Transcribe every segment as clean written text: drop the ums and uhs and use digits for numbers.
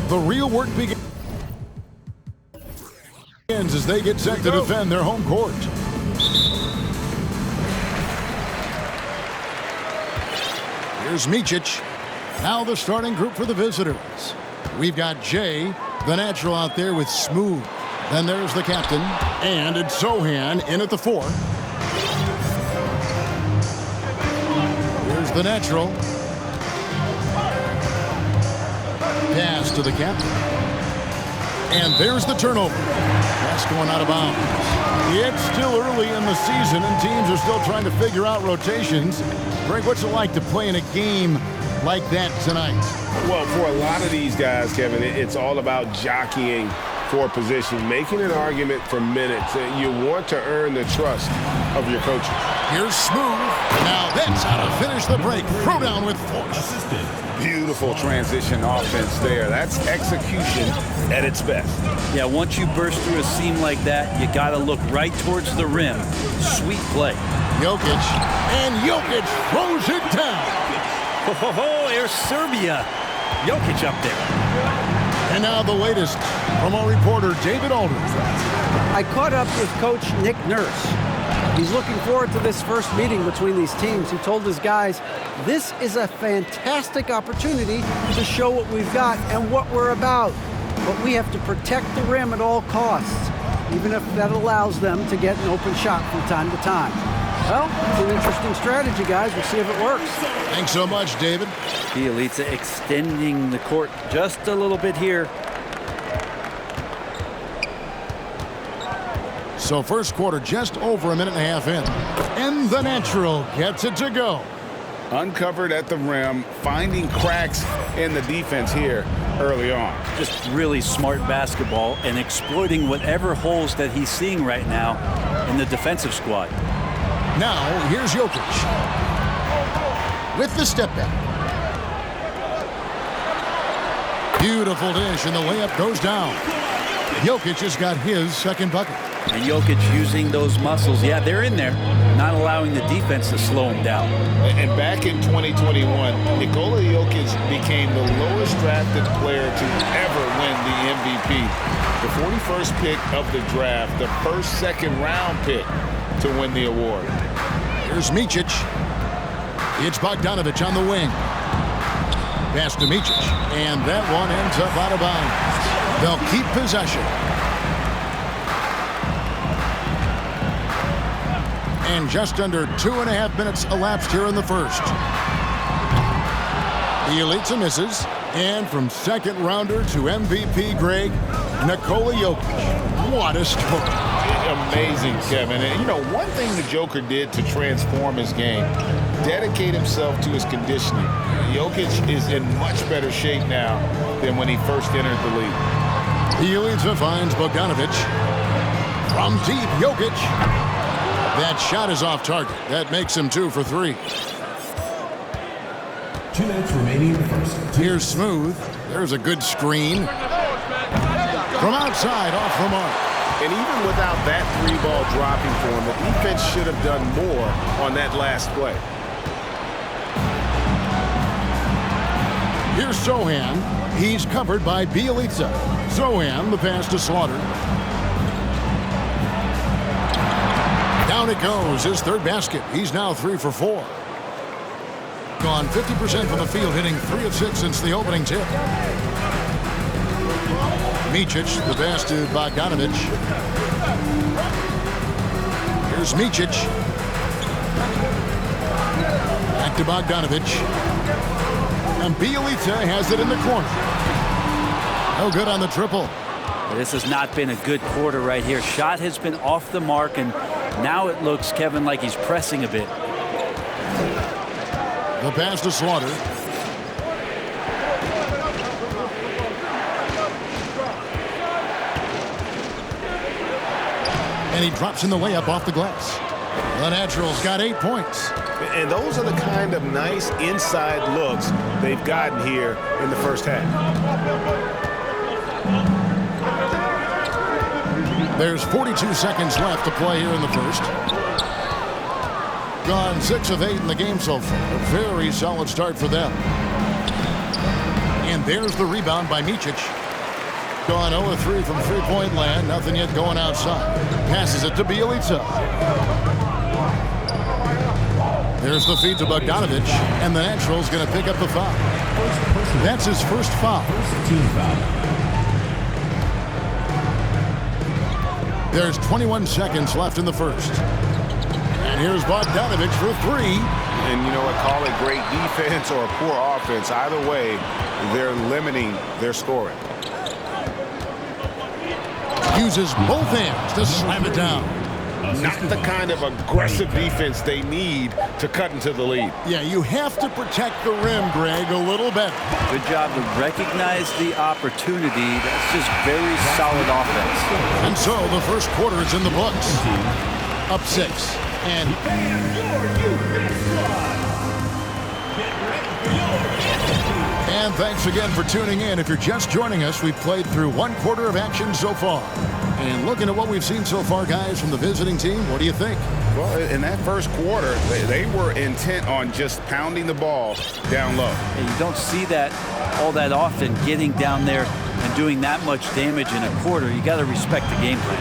The real work begins as they get set to defend their home court. Here's Micic. Now the starting group for the visitors. We've got Jay, the natural, out there with Smooth. Then there's the captain, and it's Sohan in at the 4. Here's the natural. Pass to the captain. And there's the turnover. Pass going out of bounds. It's still early in the season, and teams are still trying to figure out rotations. Greg, what's it like to play in a game like that tonight? Well, for a lot of these guys, Kevin, it's all about jockeying for position, making an argument for minutes. You want to earn the trust of your coaches. Here's Smooth. Now that's how to finish the break. Throw down with force. Beautiful transition offense there. That's execution at its best. Yeah, once you burst through a seam like that, you got to look right towards the rim. Sweet play. Jokic. And Jokic throws it down. Oh, there's Serbia. Jokic up there. And now the latest from our reporter, David Aldridge. I caught up with Coach Nick Nurse. He's looking forward to this first meeting between these teams. He told his guys, this is a fantastic opportunity to show what we've got and what we're about. But we have to protect the rim at all costs, even if that allows them to get an open shot from time to time. Well, it's an interesting strategy, guys. We'll see if it works. Thanks so much, David. Bielitsa extending the court just a little bit here. So first quarter just over a minute and a half in. And the natural gets it to go. Uncovered at the rim, finding cracks in the defense here early on. Just really smart basketball and exploiting whatever holes that he's seeing right now in the defensive squad. Now here's Jokic with the step back. Beautiful dish, and the layup goes down. Jokic has got his second bucket. And Jokic using those muscles. Yeah, they're in there, not allowing the defense to slow him down. And back in 2021, Nikola Jokic became the lowest drafted player to ever win the MVP. The 41st pick of the draft, the first second-round pick to win the award. Here's Micic. It's Bogdanovic on the wing. Pass to Micic, and that one ends up out of bounds. They'll keep possession. And just under 2.5 minutes elapsed here in the first. Bielitsa misses, and from second rounder to MVP, Greg, Nikola Jokic. What a story. Amazing, Kevin. And, you know, one thing the Joker did to transform his game, dedicate himself to his conditioning. Jokic is in much better shape now than when he first entered the league. Bielitsa finds Bogdanovic. From deep, Jokic. That shot is off target. That makes him 2 for 3. 2 minutes remaining in the first. Here's Smooth. There's a good screen. From outside, off the mark. And even without that 3-ball dropping for him, the defense should have done more on that last play. Here's Sohan. He's covered by Bielitsa. Sohan, the pass to Slaughter. Down it goes, his third basket. He's now 3 for 4. Gone 50% from the field, hitting 3 of 6 since the opening tip. Micic, the pass to Bogdanovic. Here's Micic. Back to Bogdanovic. And Bielitsa has it in the corner. No good on the triple. This has not been a good quarter right here. Shot has been off the mark, and now it looks, Kevin, like he's pressing a bit. The pass to Slaughter. And he drops in the layup off the glass. The Naturals got 8 points. And those are the kind of nice inside looks they've gotten here in the first half. There's 42 seconds left to play here in the first. Gone 6 of 8 in the game so far. A very solid start for them. And there's the rebound by Micic. Gone 0-3 from three-point land. Nothing yet going outside. Passes it to Bjelica. There's the feed to Bogdanovic. And the Natural's going to pick up the foul. That's his first foul. Team foul. There's 21 seconds left in the first. And here's Bogdanovic for three. And you know what? Call it great defense or poor offense. Either way, they're limiting their scoring. Uses both hands to slam it down. Not the kind of aggressive defense they need to cut into the lead. Yeah, you have to protect the rim, Greg, a little better. Good job to recognize the opportunity. That's just very solid offense. And so the first quarter is in the books. Up 6. And thanks again for tuning in. If you're just joining us, we've played through one quarter of action so far. And looking at what we've seen so far, guys, from the visiting team, what do you think? Well, in that first quarter, they were intent on just pounding the ball down low. And you don't see that all that often, getting down there and doing that much damage in a quarter. You got to respect the game plan.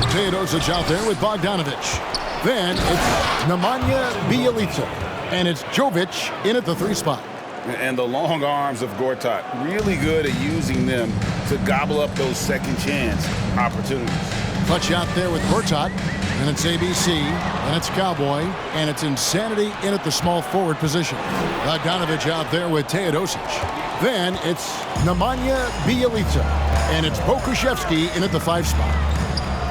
Teodosic out there with Bogdanovic. Then it's Nemanja Bjelica. And it's Jovic in at the 3 spot. And the long arms of Gortat, really good at using them to gobble up those second chance opportunities. Clutch out there with Gortat. And it's ABC. And it's Cowboy. And it's Insanity in at the small forward position. Bogdanovic out there with Teodosic. Then it's Nemanja Bjelica. And it's Pokusevski in at the 5 spot.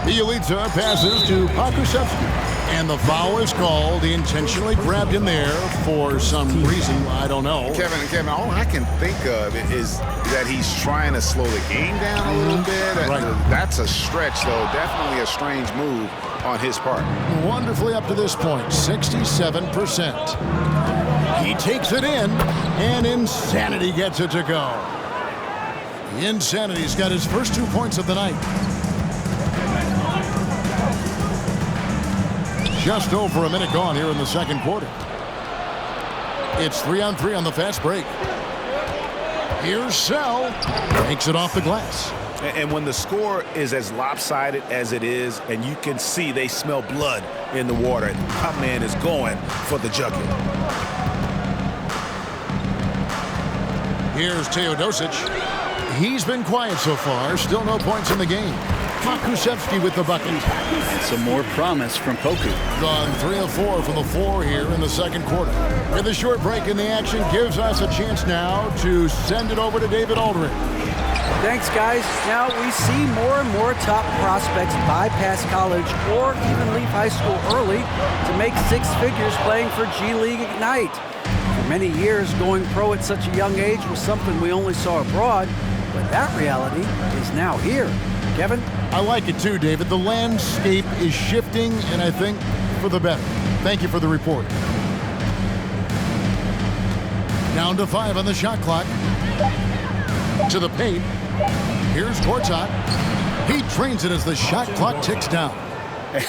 Bjelica passes to Pokusevski. And the foul is called. He intentionally grabbed him there for some reason. I don't know. Kevin, all I can think of is that he's trying to slow the game down a little bit. Right. That's a stretch, though. Definitely a strange move on his part. Wonderfully up to this point, 67%. He takes it in, and Insanity gets it to go. Insanity's got his first 2 points of the night. Just over a minute gone here in the second quarter. It's 3-on-3 on the fast break. Here's Sell. Takes it off the glass. And when the score is as lopsided as it is, and you can see they smell blood in the water, my man is going for the jugular. Here's Teodosic. He's been quiet so far. Still no points in the game. Pokusevski with the bucket. And some more promise from Poku. Gone 3 of 4 from the floor here in the second quarter. With a short break in the action, gives us a chance now to send it over to David Aldridge. Thanks, guys. Now we see more and more top prospects bypass college or even leave high school early to make 6 figures playing for G League Ignite. For many years, going pro at such a young age was something we only saw abroad, but that reality is now here. Kevin? I like it too, David. The landscape is shifting, and I think for the better. Thank you for the report. Down to 5 on the shot clock. To the paint. Here's Gortat. He trains it as the shot clock ticks down.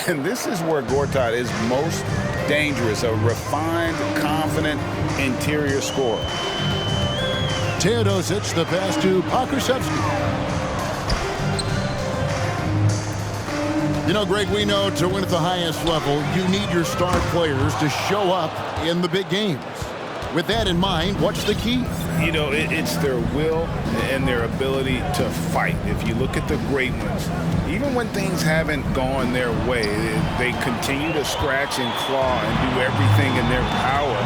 And this is where Gortat is most dangerous, a refined, confident interior scorer. Teodosic, the pass to Pokusevski. You know, Greg, we know to win at the highest level, you need your star players to show up in the big games. With that in mind, what's the key? You know, it's their will and their ability to fight. If you look at the great ones, even when things haven't gone their way, they continue to scratch and claw and do everything in their power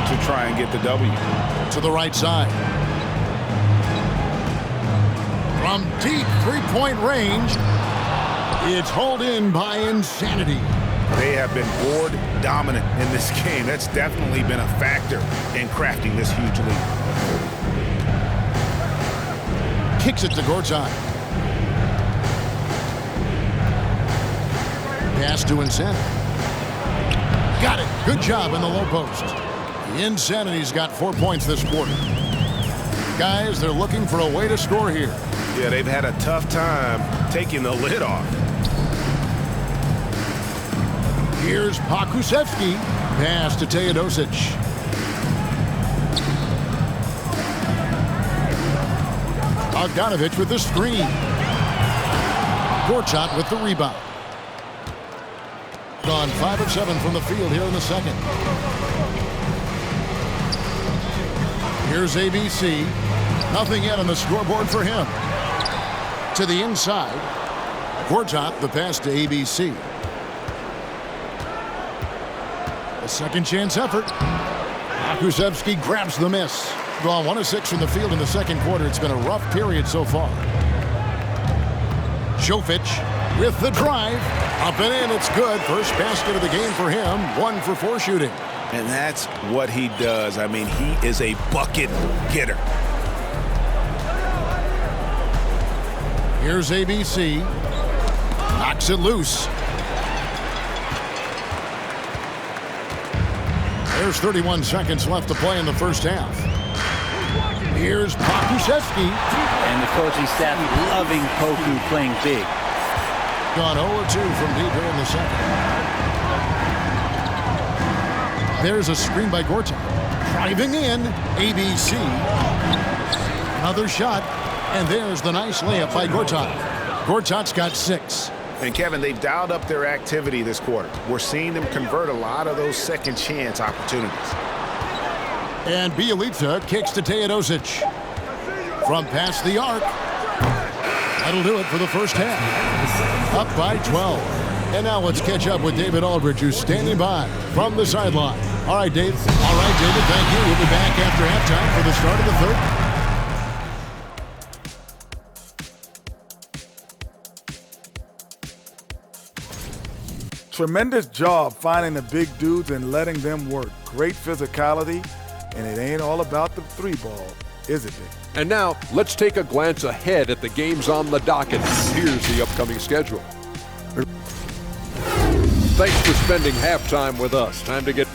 to try and get the W. To the right side. From deep three-point range, it's hauled in by Insanity. They have been board dominant in this game. That's definitely been a factor in crafting this huge lead. Kicks it to Gortat. Pass to Insanity. Got it. Good job in the low post. Insanity's got 4 points this quarter. Guys, they're looking for a way to score here. Yeah, they've had a tough time taking the lid off. Here's Pokusevski. Pass to Teodosic. Bogdanovich with the screen. Gortat with the rebound. Gone 5 of 7 from the field here in the second. Here's ABC. Nothing yet on the scoreboard for him. To the inside. Gortat, the pass to ABC. A second chance effort. Kuszewski grabs the miss. Gone 1 of 6 from the field in the second quarter. It's been a rough period so far. Jovic with the drive. Up and in, it's good. First basket of the game for him. 1 for 4 shooting. And that's what he does. I mean, he is a bucket getter. Here's ABC. Knocks it loose. There's 31 seconds left to play in the first half. Here's Kuszewski. And the coaching staff loving Poku playing big. Gone 0-2 from deep here in the second. There's a screen by Gortat. Driving in, ABC. Another shot, and there's the nice layup by Gortat. Gortat's got 6. And Kevin, they've dialed up their activity this quarter. We're seeing them convert a lot of those second chance opportunities. And Bjelica kicks to Teodosic. From past the arc. That'll do it for the first half. Up by 12. And now let's catch up with David Aldridge, who's standing by from the sideline. All right, Dave. All right, David, thank you. We'll be back after halftime for the start of the third. Tremendous job finding the big dudes and letting them work. Great physicality, and it ain't all about the 3 ball, is it, Dick? And now, let's take a glance ahead at the games on the docket. Here's the upcoming schedule. Thanks for spending halftime with us. Time to get...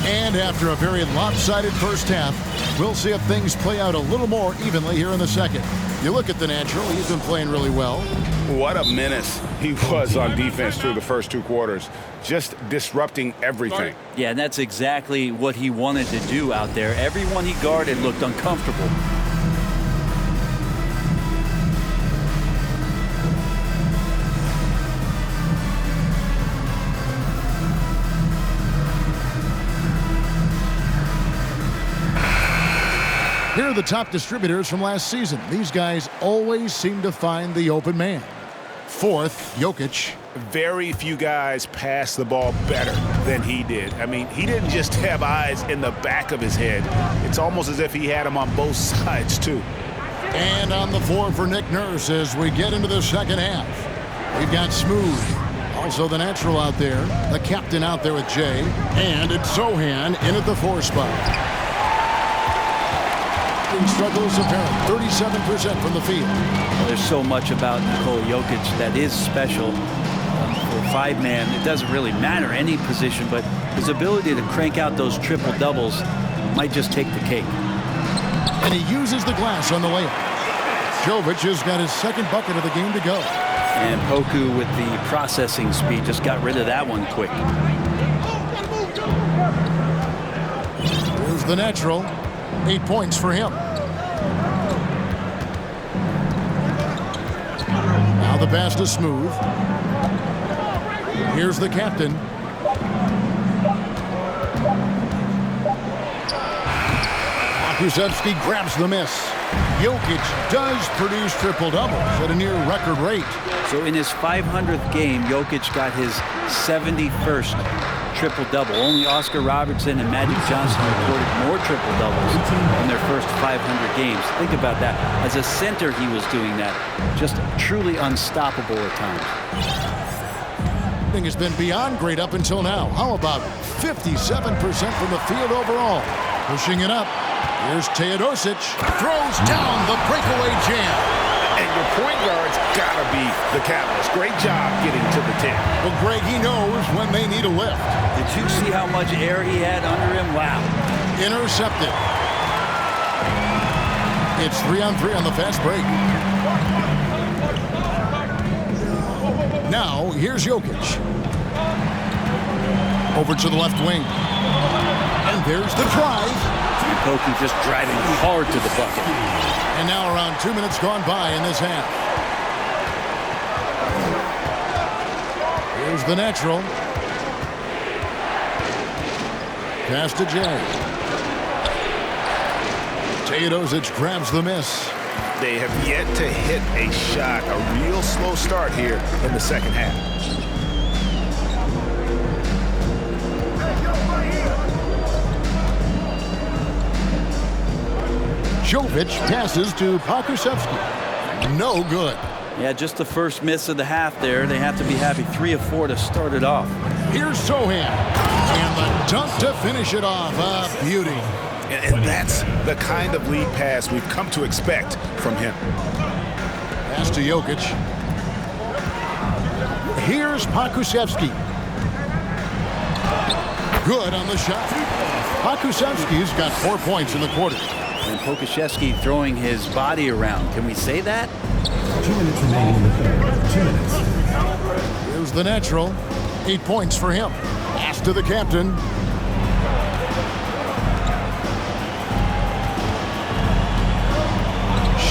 And after a very lopsided first half, we'll see if things play out a little more evenly here in the second. You look at the natural, he's been playing really well. What a menace he was on defense through the first 2 quarters. Just disrupting everything. Yeah, and that's exactly what he wanted to do out there. Everyone he guarded looked uncomfortable. Here are the top distributors from last season. These guys always seem to find the open man. 4th, Jokic. Very few guys pass the ball better than he did. I mean, he didn't just have eyes in the back of his head. It's almost as if he had them on both sides, too. And on the floor for Nick Nurse as we get into the second half. We've got Smooth. Also the natural out there. The captain out there with Jay. And it's Sohan in at the 4 spot. Struggles apparent. 37% from the field. Well, there's so much about Nikola Jokic that is special. For 5-man, it doesn't really matter any position, but his ability to crank out those triple doubles might just take the cake. And he uses the glass on the layup. Jovic has got his 2nd bucket of the game to go. And Poku with the processing speed just got rid of that one quick. Here's the natural. 8 points for him. Now the pass to Smooth. Here's the captain. Kuszewski grabs the miss. Jokic does produce triple doubles at a near record rate. So in his 500th game, Jokic got his 71st triple-double. Only Oscar Robertson and Magic Johnson recorded more triple-doubles in their first 500 games. Think about that. As a center, he was doing that. Just truly unstoppable at times. Has been beyond great up until now. How about 57% from the field overall? Pushing it up. Here's Teodosic. Throws down the breakaway jam. And your point guard's got to be the catalyst. Great job getting to the 10. Well, Greg, he knows when they need a lift. Did you see how much air he had under him? Wow. Intercepted. It's 3-on-3 on the fast break. Now, here's Jokic. Over to the left wing. And there's the drive. Poku just driving hard to the bucket. And now around 2 minutes gone by in this half. Here's the natural. Pass to Jay. Teodosic grabs the miss. They have yet to hit a shot. A real slow start here in the second half. Jovic passes to Pokusevski. No good. Yeah, just the first miss of the half there. They have to be happy. 3 of 4 to start it off. Here's Sohan. And the dunk to finish it off. A beauty. And that's the kind of lead pass we've come to expect from him. Pass to Jokic. Here's Pokusevski. Good on the shot. Pokusevski's got 4 points in the quarter. And Pokusevski throwing his body around. Can we say that? 2 minutes remaining in the third. 2 minutes. Here's the natural. 8 points for him. Pass to the captain.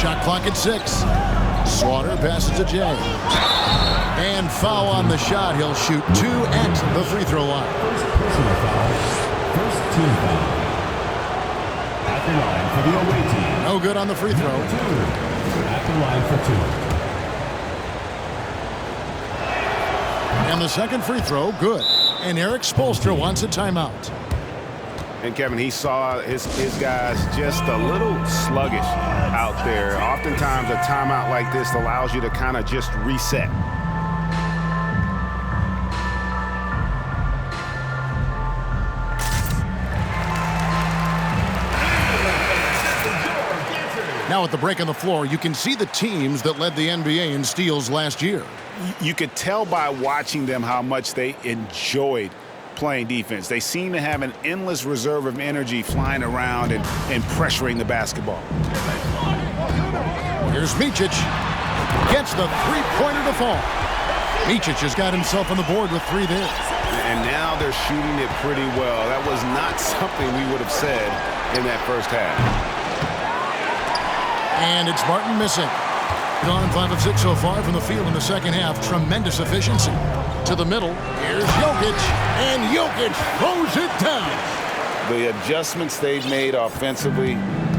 Shot clock at 6. Slaughter passes to Jay. And foul on the shot. He'll shoot 2 at the free throw line. First personal foul. First team foul. At the line for the away team. No good on the free throw. 2. At the line for 2. And the second free throw, good. And Eric Spoelstra wants a timeout. And Kevin, he saw his guys just a little sluggish out there. Oftentimes a timeout like this allows you to kind of just reset. Now at the break on the floor, you can see the teams that led the NBA in steals last year. You could tell by watching them how much they enjoyed playing defense. They seem to have an endless reserve of energy flying around and pressuring the basketball. Here's Micic. Gets the three-pointer to fall. Micic has got himself on the board with 3 there. And now they're shooting it pretty well. That was not something we would have said in that first half. And it's Martin missing. Gone 5 of 6 so far from the field in the second half. Tremendous efficiency. To the middle. Here's Jokic. And Jokic throws it down. The adjustments they've made offensively,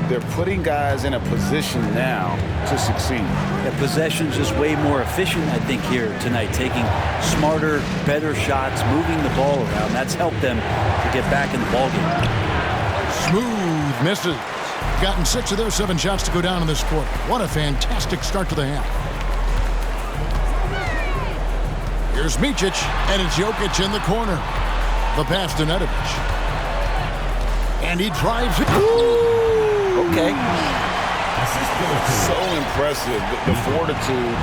they're putting guys in a position now to succeed. The possession's just way more efficient, I think, here tonight. Taking smarter, better shots, moving the ball around. That's helped them to get back in the ballgame. Smooth misses. Gotten 6 of their 7 shots to go down in this quarter. What a fantastic start to the half. Here's Micic, and it's Jokic in the corner. The pass to Nedovic. And he drives it. Ooh! Okay. So impressive, the fortitude,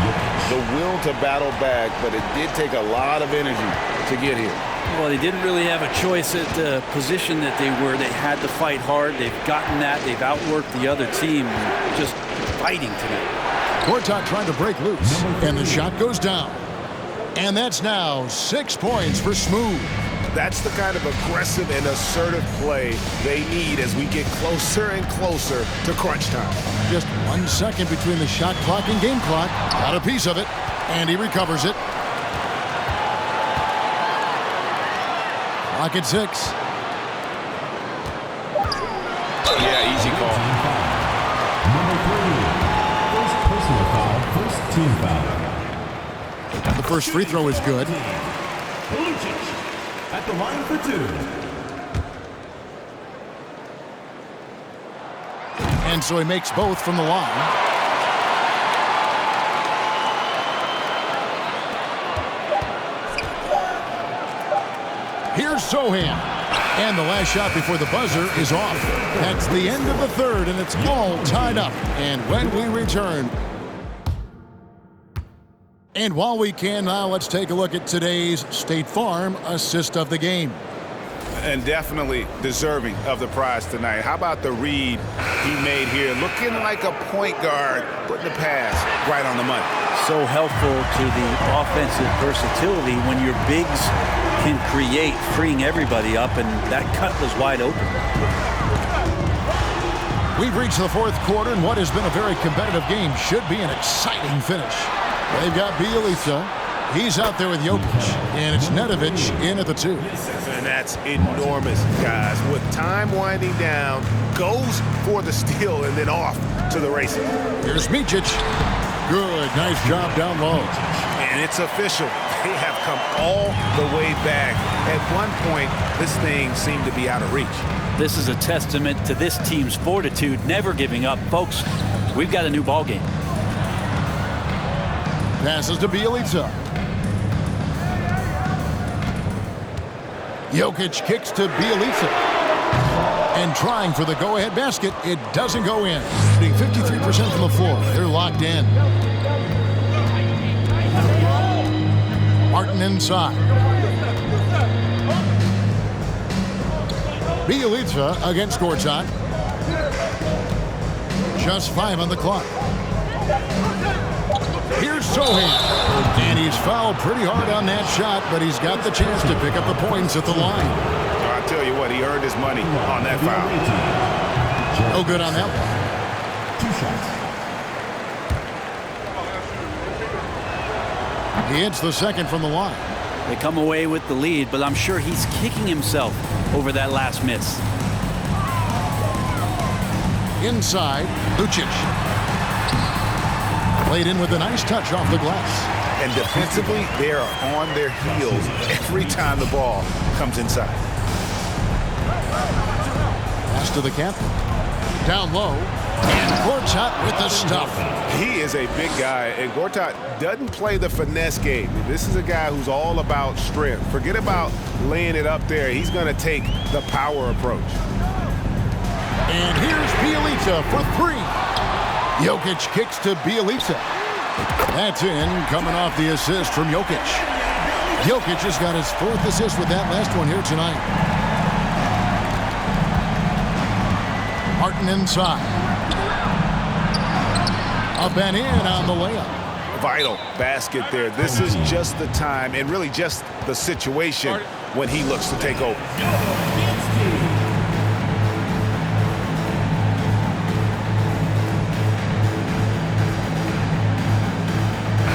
the will to battle back, but it did take a lot of energy to get here. Well, they didn't really have a choice at the position that they were. They had to fight hard. They've gotten that. They've outworked the other team. Just fighting tonight. Gortat trying to break loose, and the shot goes down. And that's now 6 points for Smooth. That's the kind of aggressive and assertive play they need as we get closer and closer to crunch time. Just 1 second between the shot clock and game clock. Got a piece of it, and he recovers it. Clock at 6. Yeah, easy call. Number 3. First personal foul. First team foul. The first free throw is good. At the line for 2. And so he makes both from the line. Here's Sohan. And the last shot before the buzzer is off. That's the end of the third, and it's all tied up. And when we return, and while we can now, let's take a look at today's State Farm assist of the game. And definitely deserving of the prize tonight. How about the read he made here? Looking like a point guard, putting the pass right on the money. So helpful to the offensive versatility when your bigs can create, freeing everybody up, and that cut was wide open. We've reached the fourth quarter, and what has been a very competitive game should be an exciting finish. They've got Bielitsa. He's out there with Jokic, and it's Nedovic in at the 2. And that's enormous, guys. With time winding down, goes for the steal and then off to the races. Here's Micic. Good, nice job down low. And it's official. They have come all the way back. At one point, this thing seemed to be out of reach. This is a testament to this team's fortitude, never giving up. Folks, we've got a new ball game. Passes to Bielitsa. Jokic kicks to Bielitsa. And trying for the go-ahead basket, it doesn't go in. Being 53% from the floor, they're locked in. Martin inside. Bielitsa against Gortat. Just 5 on the clock. Here's Sohan. And he's fouled pretty hard on that shot, but he's got the chance to pick up the points at the line. I'll tell you what, he earned his money on that foul. No good on that one. 2 shots. He hits the second from the line. They come away with the lead, but I'm sure he's kicking himself over that last miss. Inside, Lucic. Played in with a nice touch off the glass. And defensively, they are on their heels every time the ball comes inside. Pass to the captain. Down low. And Gortat with the stuff. He is a big guy, and Gortat doesn't play the finesse game. This is a guy who's all about strength. Forget about laying it up there. He's going to take the power approach. And here's Bielitsa for 3. Jokic kicks to Bielitsa. That's in, coming off the assist from Jokic. Jokic has got his 4th assist with that last one here tonight. Martin inside. Up and in on the layup. Vital basket there. This is just the time and really just the situation when he looks to take over.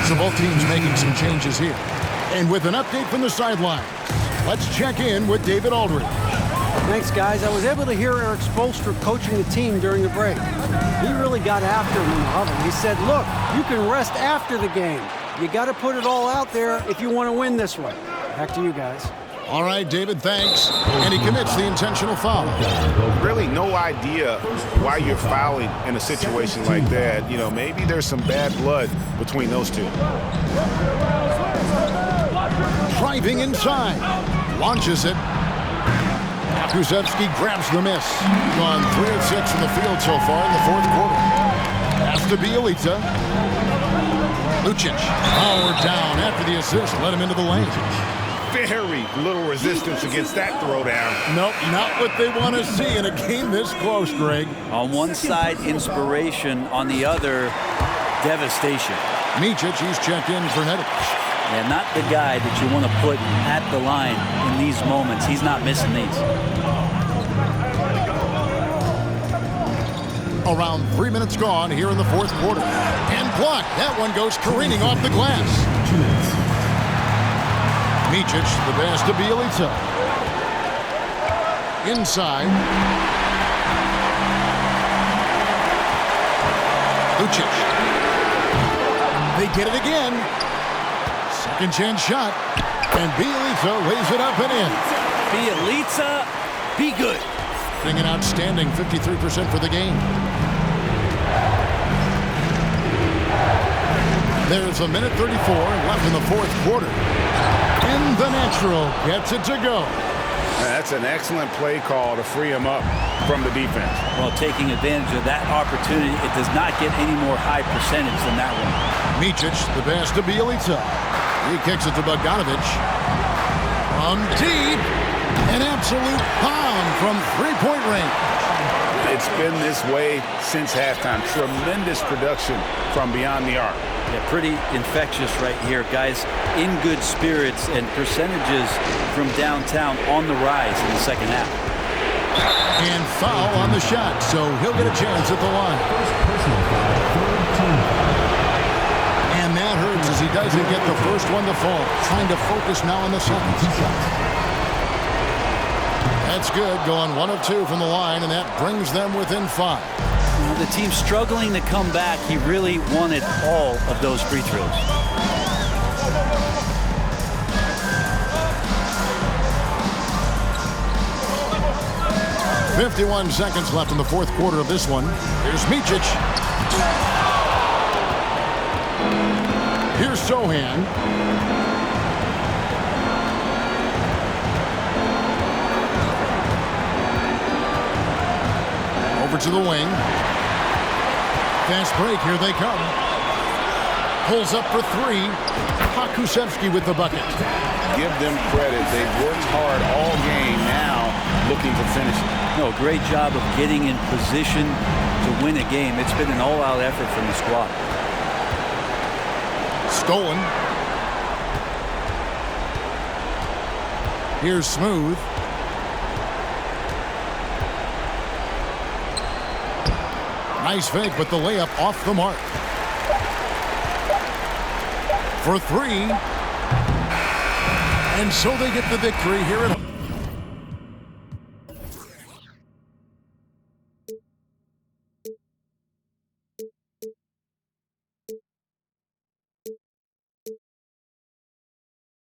So both teams making some changes here. And with an update from the sideline, let's check in with David Aldridge. Thanks, guys. I was able to hear Eric Spoelstra coaching the team during the break. He really got after him in the huddle. He said, look, you can rest after the game. You got to put it all out there if you want to win this one. Back to you guys. All right, David, thanks. And he commits the intentional foul. Really no idea why you're fouling in a situation like that. You know, maybe there's some bad blood between those two. Driving inside. Launches it. Krzyzewski grabs the miss. Gone 3 of 6 from the field so far in the 4th quarter. Pass to Bielitsa. Lucic powered down after the assist. Let him into the lane. Very little resistance against that throwdown. Nope, not what they want to see in a game this close, Greg. On one side, inspiration. On the other, devastation. Micic, he's checked in for Nedovic. Yeah, not the guy that you want to put at the line in these moments. He's not missing these. Around 3 minutes gone here in the 4th quarter. And blocked. That one goes careening off the glass. Micic, the pass to Bielitsa. Inside. Lucic. They get it again. Second chance shot. And Bielitsa lays it up and in. Bielitsa, be good. Getting an outstanding 53% for the game. There's a minute 34 left in the 4th quarter. And the natural gets it to go. That's an excellent play call to free him up from the defense. Well, taking advantage of that opportunity, it does not get any more high percentage than that one. Micic, the pass to Bielitsa. He kicks it to Bogdanovic. From deep. And absolute bomb from three-point range. It's been this way since halftime. Tremendous production from beyond the arc. Yeah, pretty infectious right here. Guys in good spirits, and percentages from downtown on the rise in the second half. And foul on the shot, so he'll get a chance at the line. And that hurts as he doesn't get the first one to fall. Trying to focus now on the second. That's good, going 1 of 2 from the line, and that brings them within 5. The team struggling to come back. He really wanted all of those free throws. .51 seconds left in the fourth quarter of this one. Here's Micic. Here's Sohan. Over to the wing. Fast break, here they come. Pulls up for 3. Pakusevski with the bucket. Give them credit. They've worked hard all game, now looking to finish it. No, great job of getting in position to win a game. It's been an all-out effort from the squad. Stolen. Here's Smooth. Nice fake, but the layup off the mark. For 3. And so they get the victory here at home.